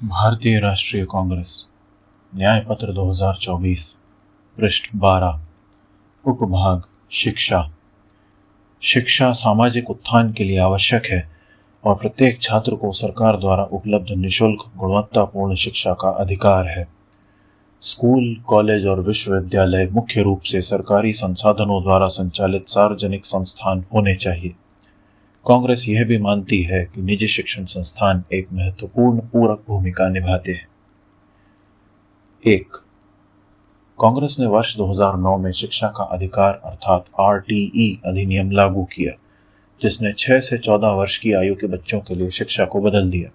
भारतीय राष्ट्रीय कांग्रेस न्याय पत्र 2024 पृष्ठ 12 उपभाग शिक्षा। शिक्षा सामाजिक उत्थान के लिए आवश्यक है और प्रत्येक छात्र को सरकार द्वारा उपलब्ध निःशुल्क गुणवत्तापूर्ण शिक्षा का अधिकार है। स्कूल, कॉलेज और विश्वविद्यालय मुख्य रूप से सरकारी संसाधनों द्वारा संचालित सार्वजनिक संस्थान होने चाहिए। कांग्रेस यह भी मानती है कि निजी शिक्षण संस्थान एक महत्वपूर्ण पूरक भूमिका निभाते हैं। 1. कांग्रेस ने वर्ष 2009 में शिक्षा का अधिकार अर्थात RTE अधिनियम लागू किया, जिसने 6 से 14 वर्ष की आयु के बच्चों के लिए शिक्षा को बदल दिया।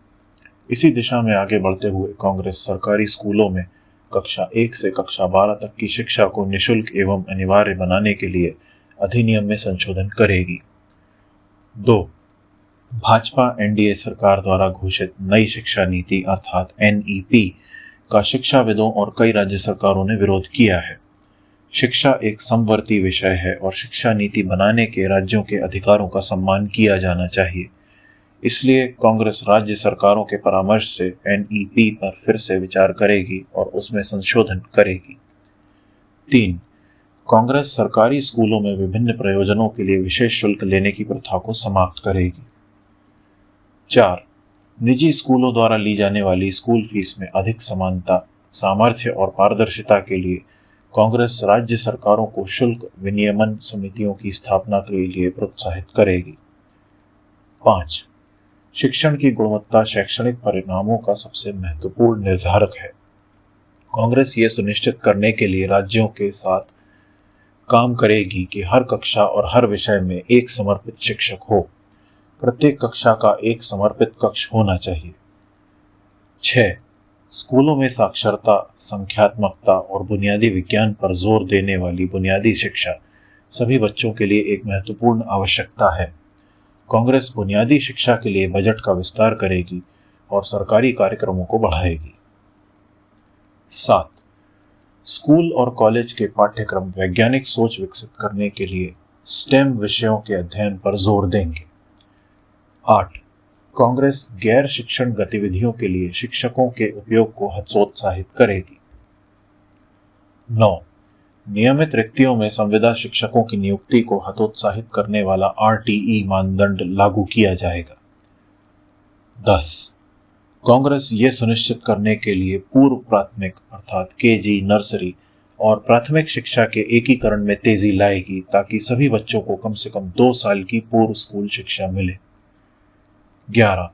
इसी दिशा में आगे बढ़ते हुए कांग्रेस सरकारी स्कूलों में कक्षा 1 से कक्षा 12 तक की शिक्षा को निःशुल्क एवं अनिवार्य बनाने के लिए अधिनियम में संशोधन करेगी। 2. भाजपा NDA सरकार द्वारा घोषित नई शिक्षा नीति अर्थात NEP का शिक्षाविदों और कई राज्य सरकारों ने विरोध किया है। शिक्षा एक समवर्ती विषय है और शिक्षा नीति बनाने के राज्यों के अधिकारों का सम्मान किया जाना चाहिए। इसलिए कांग्रेस राज्य सरकारों के परामर्श से NEP पर फिर से विचार करेगी और उसमें संशोधन करेगी। 3. कांग्रेस सरकारी स्कूलों में विभिन्न प्रयोजनों के लिए विशेष शुल्क लेने की प्रथा को समाप्त करेगी। 4. निजी स्कूलों द्वारा ली जाने वाली स्कूल फीस में अधिक समानता, सामर्थ्य और पारदर्शिता के लिए कांग्रेस राज्य सरकारों को शुल्क विनियमन समितियों की स्थापना के लिए प्रोत्साहित करेगी। 5. शिक्षण की गुणवत्ता शैक्षणिक परिणामों का सबसे महत्वपूर्ण निर्धारक है। कांग्रेस ये सुनिश्चित करने के लिए राज्यों के साथ काम करेगी कि हर कक्षा और हर विषय में एक समर्पित शिक्षक हो। प्रत्येक कक्षा का एक समर्पित कक्ष होना चाहिए। 6. स्कूलों में साक्षरता, संख्यात्मकता और बुनियादी विज्ञान पर जोर देने वाली बुनियादी शिक्षा सभी बच्चों के लिए एक महत्वपूर्ण आवश्यकता है। कांग्रेस बुनियादी शिक्षा के लिए बजट का विस्तार करेगी और सरकारी कार्यक्रमों को बढ़ाएगी। 7. स्कूल और कॉलेज के पाठ्यक्रम वैज्ञानिक सोच विकसित करने के लिए STEM विषयों के अध्ययन पर जोर देंगे। 8. कांग्रेस गैर शिक्षण गतिविधियों के लिए शिक्षकों के उपयोग को हतोत्साहित करेगी। 9. नियमित रिक्तियों में संविदा शिक्षकों की नियुक्ति को हतोत्साहित करने वाला RTE मानदंड लागू किया जाएगा। 10. कांग्रेस ये सुनिश्चित करने के लिए पूर्व प्राथमिक अर्थात KG, नर्सरी और प्राथमिक शिक्षा के एकीकरण में तेजी लाएगी ताकि सभी बच्चों को कम से कम 2 साल की पूर्व स्कूल शिक्षा मिले। 11.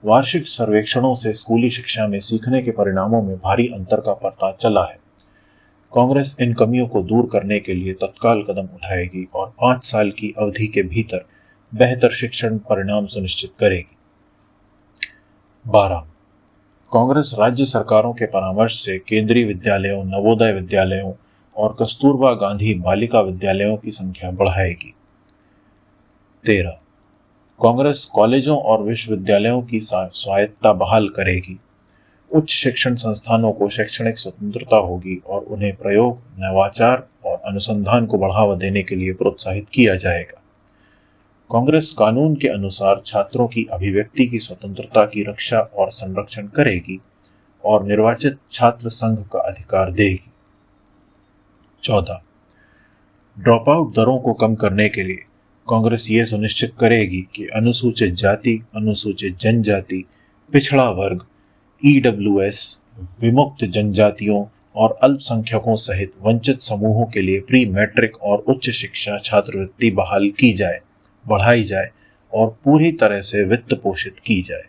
वार्षिक सर्वेक्षणों से स्कूली शिक्षा में सीखने के परिणामों में भारी अंतर का पता चला है। कांग्रेस इन कमियों को दूर करने के लिए तत्काल कदम उठाएगी और 5 साल की अवधि के भीतर बेहतर शिक्षण परिणाम सुनिश्चित करेगी। 12. कांग्रेस राज्य सरकारों के परामर्श से केंद्रीय विद्यालयों, नवोदय विद्यालयों और कस्तूरबा गांधी बालिका विद्यालयों की संख्या बढ़ाएगी। 13. कांग्रेस कॉलेजों और विश्वविद्यालयों की स्वायत्तता बहाल करेगी। उच्च शिक्षण संस्थानों को शैक्षणिक स्वतंत्रता होगी और उन्हें प्रयोग, नवाचार और अनुसंधान को बढ़ावा देने के लिए प्रोत्साहित किया जाएगा। कांग्रेस कानून के अनुसार छात्रों की अभिव्यक्ति की स्वतंत्रता की रक्षा और संरक्षण करेगी और निर्वाचित छात्र संघ का अधिकार देगी। 14. ड्रॉप आउट दरों को कम करने के लिए कांग्रेस ये सुनिश्चित करेगी कि अनुसूचित जाति, अनुसूचित जनजाति, पिछड़ा वर्ग, EWS, विमुक्त जनजातियों और अल्पसंख्यकों सहित वंचित समूहों के लिए प्री मैट्रिक और उच्च शिक्षा छात्रवृत्ति बहाल की जाए, बढ़ाई जाए और पूरी तरह से वित्त पोषित की जाए।